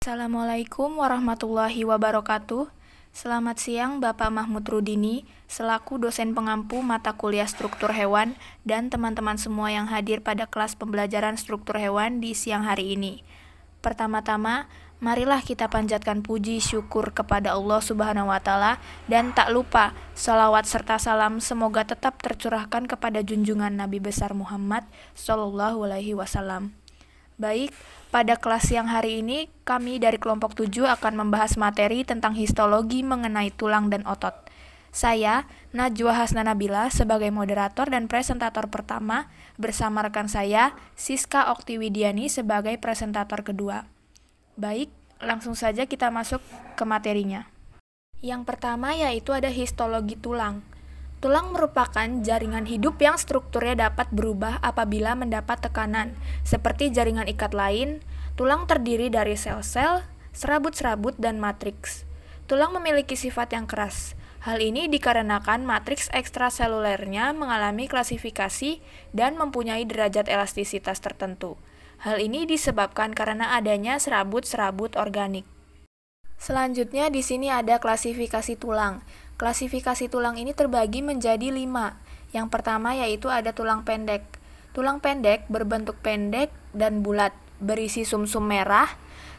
Assalamualaikum warahmatullahi wabarakatuh. Selamat siang Bapak Mahmud Rudini, selaku dosen pengampu mata kuliah struktur hewan dan teman-teman semua yang hadir pada kelas pembelajaran struktur hewan di siang hari ini. Pertama-tama, marilah kita panjatkan puji syukur kepada Allah Subhanahu wa Ta'ala, dan tak lupa salawat serta salam semoga tetap tercurahkan kepada junjungan Nabi besar Muhammad Sallallahu Alaihi Wasallam. Baik, pada kelas siang hari ini kami dari kelompok 7 akan membahas materi tentang histologi mengenai tulang dan otot. Saya, Najwa Hasnanabila, sebagai moderator dan presentator pertama, bersama rekan saya, Siska Oktiwidiani, sebagai presentator kedua. Baik, langsung saja kita masuk ke materinya. Yang pertama yaitu ada histologi tulang. Tulang merupakan jaringan hidup yang strukturnya dapat berubah apabila mendapat tekanan. Seperti jaringan ikat lain, tulang terdiri dari sel-sel, serabut-serabut, dan matriks. Tulang memiliki sifat yang keras. Hal ini dikarenakan matriks ekstraselulernya mengalami klasifikasi dan mempunyai derajat elastisitas tertentu. Hal ini disebabkan karena adanya serabut-serabut organik. Selanjutnya di sini ada klasifikasi tulang. Klasifikasi tulang ini terbagi menjadi 5. Yang pertama yaitu ada tulang pendek. Tulang pendek berbentuk pendek dan bulat, berisi sumsum merah,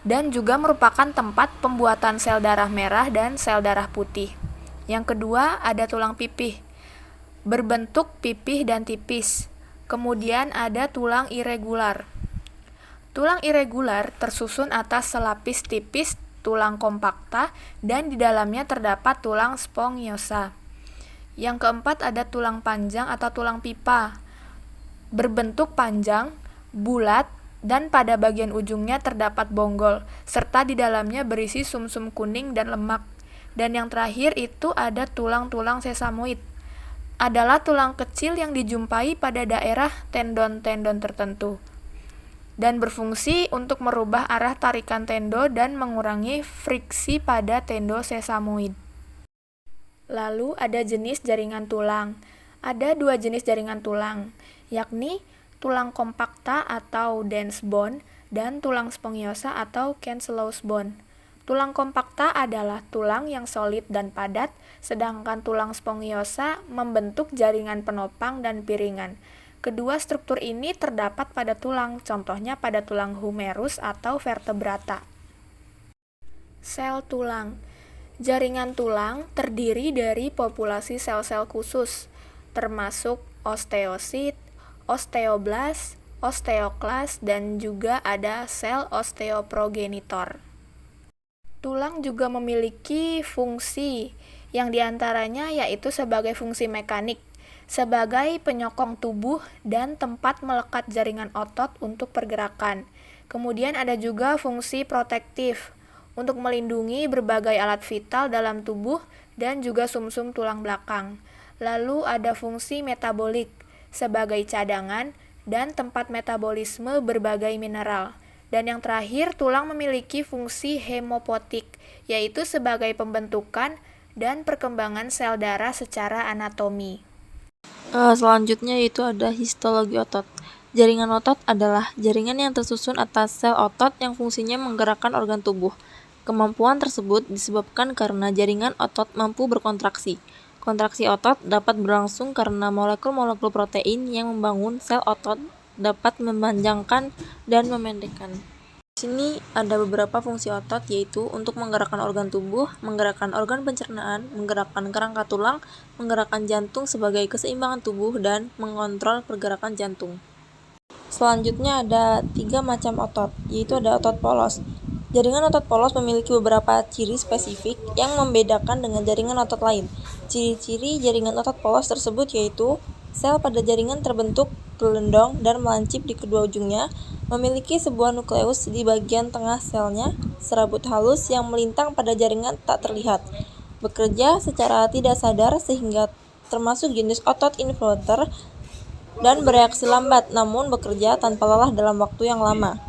dan juga merupakan tempat pembuatan sel darah merah dan sel darah putih. Yang kedua ada tulang pipih, berbentuk pipih dan tipis. Kemudian ada tulang irregular. Tulang irregular tersusun atas selapis tipis tulang kompakta, dan di dalamnya terdapat tulang spongiosa. Yang keempat ada tulang panjang atau tulang pipa, berbentuk panjang, bulat, dan pada bagian ujungnya terdapat bonggol, serta di dalamnya berisi sumsum kuning dan lemak. Dan yang terakhir itu ada tulang-tulang sesamoid, adalah tulang kecil yang dijumpai pada daerah tendon-tendon tertentu, dan berfungsi untuk merubah arah tarikan tendo dan mengurangi friksi pada tendo sesamoid. Lalu ada jenis jaringan tulang. Ada 2 jenis jaringan tulang, yakni tulang kompakta atau dense bone dan tulang spongiosa atau cancellous bone. Tulang kompakta adalah tulang yang solid dan padat, sedangkan tulang spongiosa membentuk jaringan penopang dan piringan. Kedua struktur ini terdapat pada tulang, contohnya pada tulang humerus atau vertebrata. Sel tulang. Jaringan tulang terdiri dari populasi sel-sel khusus, termasuk osteosit, osteoblas, osteoklas, dan juga ada sel osteoprogenitor. Tulang juga memiliki fungsi, yang diantaranya yaitu sebagai fungsi mekanik, sebagai penyokong tubuh dan tempat melekat jaringan otot untuk pergerakan. Kemudian ada juga fungsi protektif, untuk melindungi berbagai alat vital dalam tubuh dan juga sumsum tulang belakang. Lalu ada fungsi metabolik, sebagai cadangan dan tempat metabolisme berbagai mineral. Dan yang terakhir, tulang memiliki fungsi hemopotik, yaitu sebagai pembentukan dan perkembangan sel darah secara anatomi. Selanjutnya yaitu ada histologi otot. Jaringan otot adalah jaringan yang tersusun atas sel otot yang fungsinya menggerakkan organ tubuh. Kemampuan tersebut disebabkan karena jaringan otot mampu berkontraksi. Kontraksi otot dapat berlangsung karena molekul-molekul protein yang membangun sel otot dapat memanjangkan dan memendekkan. Di sini ada beberapa fungsi otot, yaitu untuk menggerakkan organ tubuh, menggerakkan organ pencernaan, menggerakkan kerangka tulang, menggerakkan jantung sebagai keseimbangan tubuh, dan mengontrol pergerakan jantung. Selanjutnya ada 3 macam otot, yaitu ada otot polos. Jaringan otot polos memiliki beberapa ciri spesifik yang membedakan dengan jaringan otot lain. Ciri-ciri jaringan otot polos tersebut yaitu sel pada jaringan terbentuk gelendong dan melancip di kedua ujungnya, memiliki sebuah nukleus di bagian tengah selnya, serabut halus yang melintang pada jaringan tak terlihat, bekerja secara tidak sadar sehingga termasuk jenis otot involuter, dan bereaksi lambat namun bekerja tanpa lelah dalam waktu yang lama.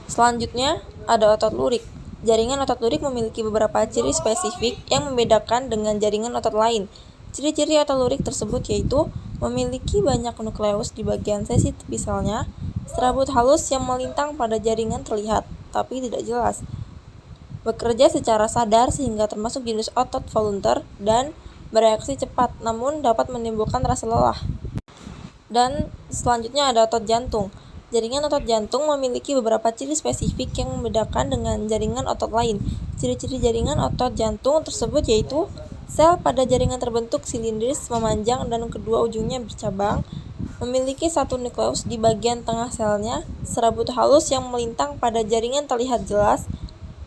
Selanjutnya ada otot lurik. Jaringan otot lurik memiliki beberapa ciri spesifik yang membedakan dengan jaringan otot lain. Ciri-ciri otot lurik tersebut yaitu memiliki banyak nukleus di bagian sesi tepi selnya, serabut halus yang melintang pada jaringan terlihat, tapi tidak jelas, bekerja secara sadar sehingga termasuk jenis otot volunteer, dan bereaksi cepat namun dapat menimbulkan rasa lelah. Dan selanjutnya ada otot jantung. Jaringan otot jantung memiliki beberapa ciri spesifik yang membedakan dengan jaringan otot lain. Ciri-ciri jaringan otot jantung tersebut yaitu sel pada jaringan terbentuk silindris memanjang dan kedua ujungnya bercabang, memiliki satu nukleus di bagian tengah selnya, serabut halus yang melintang pada jaringan terlihat jelas,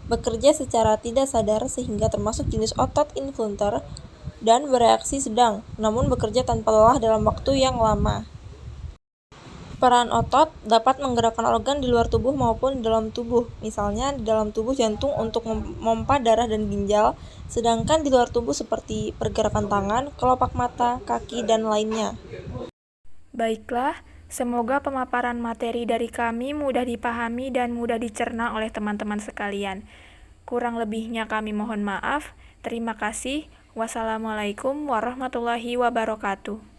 bekerja secara tidak sadar sehingga termasuk jenis otot involunter, dan bereaksi sedang, namun bekerja tanpa lelah dalam waktu yang lama. Peran otot dapat menggerakkan organ di luar tubuh maupun di dalam tubuh, misalnya di dalam tubuh jantung untuk memompa darah dan ginjal, sedangkan di luar tubuh seperti pergerakan tangan, kelopak mata, kaki, dan lainnya. Baiklah, semoga pemaparan materi dari kami mudah dipahami dan mudah dicerna oleh teman-teman sekalian. Kurang lebihnya kami mohon maaf. Terima kasih. Wassalamualaikum warahmatullahi wabarakatuh.